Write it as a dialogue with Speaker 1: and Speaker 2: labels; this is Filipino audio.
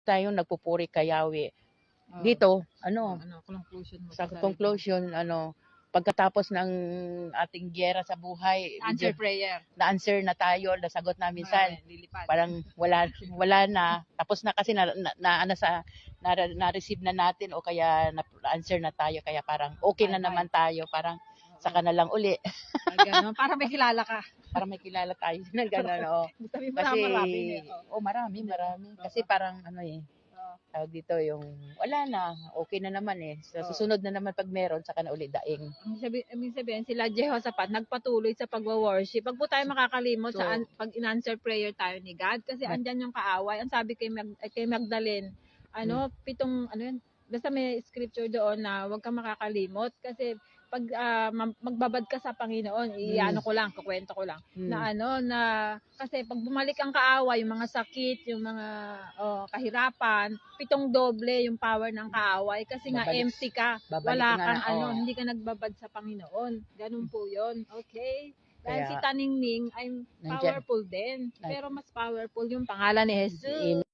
Speaker 1: tayong nagpupuri kay Yahweh.
Speaker 2: Oo.
Speaker 1: Dito,
Speaker 2: Conclusion mo
Speaker 1: sa
Speaker 2: sarili mo.
Speaker 1: conclusion, pagkatapos ng ating giyera sa buhay,
Speaker 2: Answer prayer.
Speaker 1: na-answer na tayo, nasagot na minsan.
Speaker 2: Lilipad.
Speaker 1: Parang wala na, tapos na kasi na-receive na natin o kaya na-answer na tayo, kaya parang okay na naman tayo, parang saka na lang uli.
Speaker 2: Ganun, para may kilala ka.
Speaker 1: Para may kilala tayo na gano'n, oo.
Speaker 2: Sabi mo
Speaker 1: Kasi,
Speaker 2: na marami.
Speaker 1: marami. Kasi parang tawag dito yung, wala na, okay na naman eh. Sa susunod na naman pag meron, saka na uli daing.
Speaker 2: Ibig sabihin, sila Jehoshaphat nagpatuloy sa pagwa-worship. Pag po tayo makakalimot sa pag in-answer prayer tayo ni God, kasi andyan yung kaaway. Ang sabi kay Magdalene, 7, basta may scripture doon na huwag kang makakalimot kasi pag magbabad ka sa Panginoon, kukwento ko lang, na kasi pag bumalik ang kaaway, yung mga sakit, yung mga kahirapan, 7 doble yung power ng kaaway kasi nga empty ka, wala kang hindi ka nagbabad sa Panginoon. Ganun po yun. Okay? Dahil si Taningning ay powerful din, pero mas powerful yung pangalan ni Jesus.